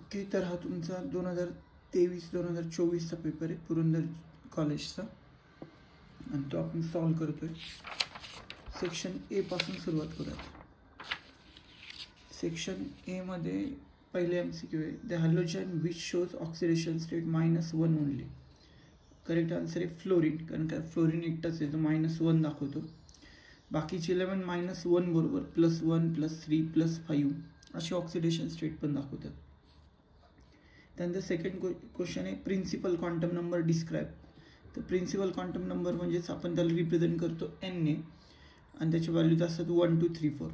Okay, तर हा तुमचा 2023-2024चा पेपर आहे पुरंदर कॉलेजचा आणि तो आपण सॉल्व करतोय. सेक्शन ए पासून सुरुवात करूयात. सेक्शन ए मध्ये पहिले MCQ आहे. The halogen which shows oxidation state -1 only. Correct answer आहे फ्लोरीन, कारण काय फ्लोरीन एकटाच आहे तो -1 दाखवतो. बाकीचे 11 -1 बरोबर +1 +3 +5 अशी ऑक्सिडेशन स्टेट पण दाखवतात. त्यानंतर सेकंड क्वेश्चन आहे प्रिन्सिपल क्वांटम नंबर डिस्क्राईब. तर प्रिन्सिपल क्वांटम नंबर म्हणजेच आपण त्याला रिप्रेझेंट करतो n ने आणि त्याची व्हॅल्यूज असतात 1 2 3 4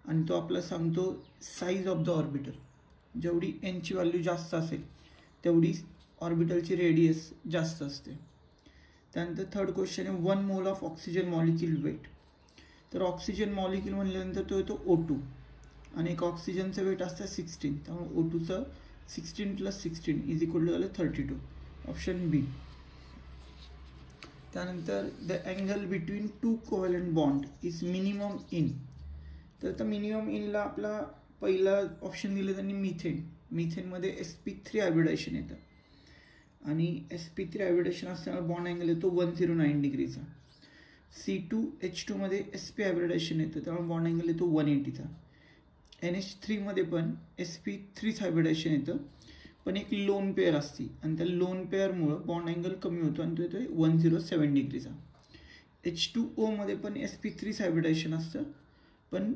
आणि तो आपला सांगतो साईज ऑफ द ऑर्बिटल. जेवढी n ची व्हॅल्यू जास्त असेल तेवढी ऑर्बिटलची रेडियस जास्त असते. त्यानंतर थर्ड क्वेश्चन आहे 1 mole of oxygen molecule weight. तर ऑक्सिजन मॉलिक्यूल म्हणल्यानंतर तो येतो O2 आणि एक ऑक्सिजनचं वेट असतं 16. त्यामुळे O2चं 16 + 16 = 32. ऑप्शन बी. त्यानंतर the angle between 2 covalent bond is minimum in. तर आता मिनिमम इनला आपला पहिला ऑप्शन दिलं त्यांनी मिथेन. मिथेनमध्ये sp3 हायब्रिडायशन येतं आणि sp3 हायब्रिडायशन असल्यामुळे बॉन्ड अँगल येतो 109 डिग्रीचा. C2H2 मध्ये sp हायब्रिडायशन येतं त्यामुळे बॉन्ड अँगल येतो 180चा. NH3 मध्ये पण sp3 हायब्रिडायशन येतं पण एक लोन पेअर असते आणि त्या लोन पेअरमुळे बॉन्ड अँगल कमी होतो आणि तो येतो 107 डिग्रीचा. H2O मध्ये पण sp3 हायब्रिडायशन असतं पण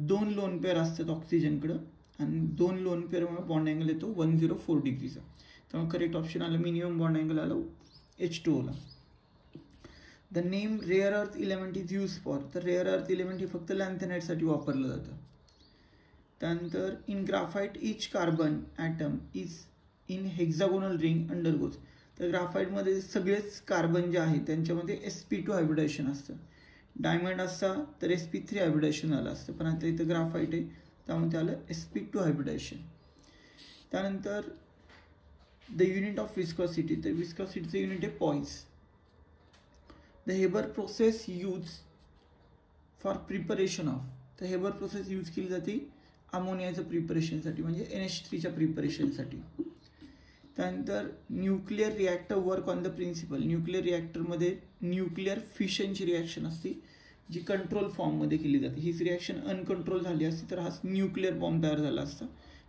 2 लोन पेअर असतात ऑक्सिजनकडं आणि 2 लोन पेअरमुळे बॉन्ड अँगल येतो 104 डिग्रीचा. त्यामुळे करेक्ट ऑप्शन आलं मिनिमम बॉन्ड अँगल आलं H2Oला. The name rare earth element is use for. तर रेअर अर्थ इलेमेंट हे फक्त लॅन्थेनाइटसाठी वापरलं जातं. त्यानंतर in graphite each carbon atom is in hexagonal ring undergoes. तर ग्राफाईटमध्ये सगळेच कार्बन जे आहेत त्यांच्यामध्ये sp2 हायब्रिडायशन असतं. डायमंड असता तर sp3 हायब्रिडायशन आलं असतं पण आता इथं ग्राफाईट आहे त्यामुळे ते आलं sp2 हायब्रिडायशन. त्यानंतर द युनिट ऑफ विस्कॉसिटी. तर विस्कॉसिटीचं युनिट आहे poise. The Haber process use for preparation of. तर हेबर प्रोसेस यूज केली जाते अमोनियाचं प्रिपरेशनसाठी म्हणजे NH3च्या प्रिपरेशनसाठी. त्यानंतर nuclear reactor work on the principle. Nuclear रिॲक्टरमध्ये न्यूक्लिअर फिशनची रिॲक्शन असते जी कंट्रोल फॉर्ममध्ये केली जाते. हीच रिॲक्शन अनकंट्रोल झाली असती तर हाच न्यूक्लिअर बॉम्ब तयार झाला असता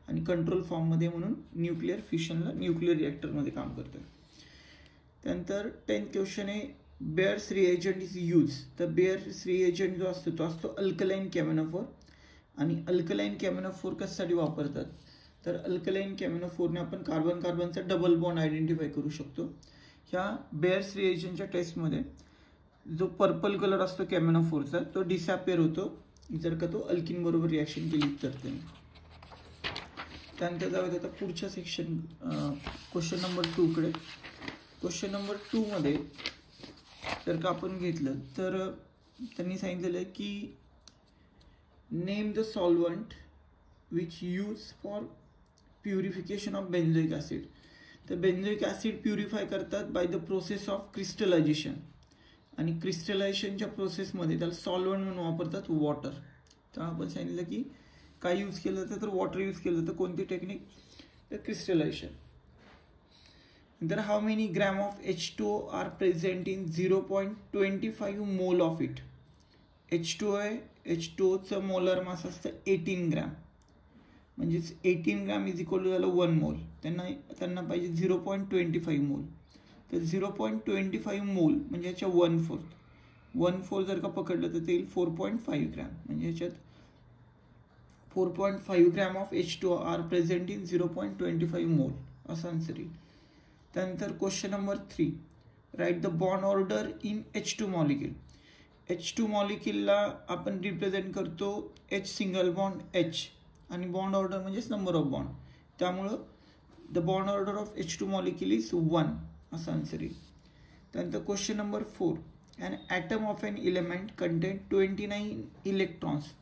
आणि कंट्रोल फॉर्ममध्ये म्हणून न्यूक्लिअर फिशनला न्यूक्लिअर रिॲक्टरमध्ये काम करतं. त्यानंतर 10th क्वेश्चन आहे बेअर्स रिएजंट इज यूज. तर बेअर्स रिएजंट जो असतो तो असतो अल्कलाईन कॅमेनोफोर आणि अल्कलाईन कॅमेनोफोर कशासाठी वापरतात तर अल्कलाईन कॅमेनोफोरने आपण कार्बन कार्बनचा डबल बॉन्ड आयडेंटिफाय करू शकतो. ह्या बेअर्स रिएजंटच्या टेस्टमध्ये जो पर्पल कलर असतो कॅमेनोफोरचा तो डिसॅपिअर होतो जर का तो अल्किन बरोबर रिॲक्शन केली तर. त्यानंतर जाऊयात आता पुढच्या सेक्शन क्वेश्चन नंबर 2 कडे. क्वेश्चन नंबर 2 मध्ये जर का आपण घेतलं तर त्यांनी सांगितलेलं आहे की name the solvent which use for purification of benzoic acid. तर बेन्झोइक ॲसिड प्युरिफाय करतात by the process of crystallization आणि क्रिस्टलायझेशनच्या प्रोसेसमध्ये त्याला सॉल्वंट म्हणून वापरतात वॉटर. तर आपण सांगितलं की काय यूज केलं जातं तर वॉटर यूज केलं जातं. कोणती टेक्निक तर क्रिस्टलायझेशन. तर how many gram of H2O are present in 0.25 mole of it. H2O आहे H2Oचं मोलर मास असतं 18 ग्रॅम म्हणजेच 18 ग्रॅम = 1 मोल. त्यांना पाहिजे 0.25 मोल. तर 0.25 मोल म्हणजे ह्याच्या 1/4 जर का पकडलं तर ते येईल 4.5 ग्रॅम म्हणजे ह्याच्यात 4.5 gram of H2O are present in 0.25 mole असं आन्सर येईल. त्यानंतर question number 3 write the bond order in H2 molecule. H2 मॉलिक्यूलला आपण रिप्रेझेंट करतो H सिंगल बॉन्ड H आणि बॉन्ड ऑर्डर म्हणजेच नंबर ऑफ बॉन्ड. त्यामुळं the bond order of H2 molecule is 1 असं आन्सर येईल. त्यानंतर question number 4 an atom of an element contain 29 electrons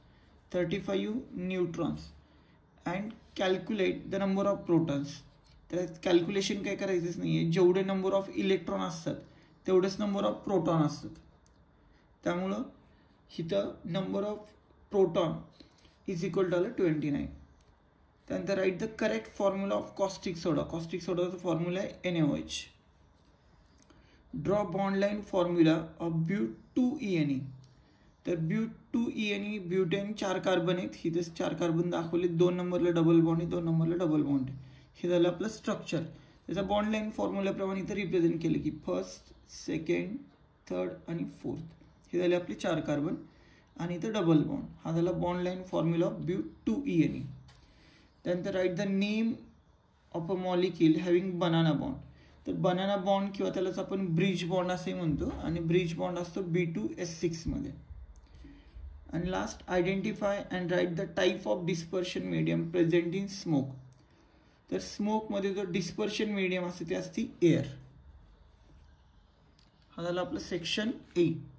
35 neutrons and calculate the number of protons. तर calculation काय करायचंच नाही आहे. जेवढे नंबर ऑफ इलेक्ट्रॉन असतात तेवढेच नंबर ऑफ प्रोटॉन असतात. त्यामुळं इथं number of proton is equal to 29. त्यानंतर write the correct formula of caustic soda. Caustic सोडाचा फॉर्म्युला आहे NaOH. Draw bond line formula of ब्यूट2ENE. तर ब्यूट2ENE ब्युटेन 4 कार्बन आहेत, ही तर 4 कार्बन दाखवले, 2 नंबरला डबल बॉन्ड आहे, 2 नंबरला डबल बॉन्ड आहे. हे झालं आपलं स्ट्रक्चर. त्याचा बॉन्ड लाईन फॉर्म्युल्याप्रमाणे इथं रिप्रेझेंट केलं की फर्स्ट, सेकंड, थर्ड आणि फोर्थ. हे झाले आपले 4 कार्बन आणि इथं डबल बॉन्ड. हा झाला बॉन्ड लाईन फॉर्म्युला ऑफ ब्यूट2ENE. त्यानंतर write the name of a molecule having banana bond. तर बनाना बॉन्ड किंवा त्यालाच आपण ब्रिज बॉन्ड असे म्हणतो आणि ब्रिज बॉन्ड असतो B2S6 मध्ये. आणि last identify and write the type of dispersion medium present in smoke. तर स्मोकमध्ये जो डिस्पर्शन मीडियम असते ते असते एअर. हा झाला आपलं सेक्शन 8.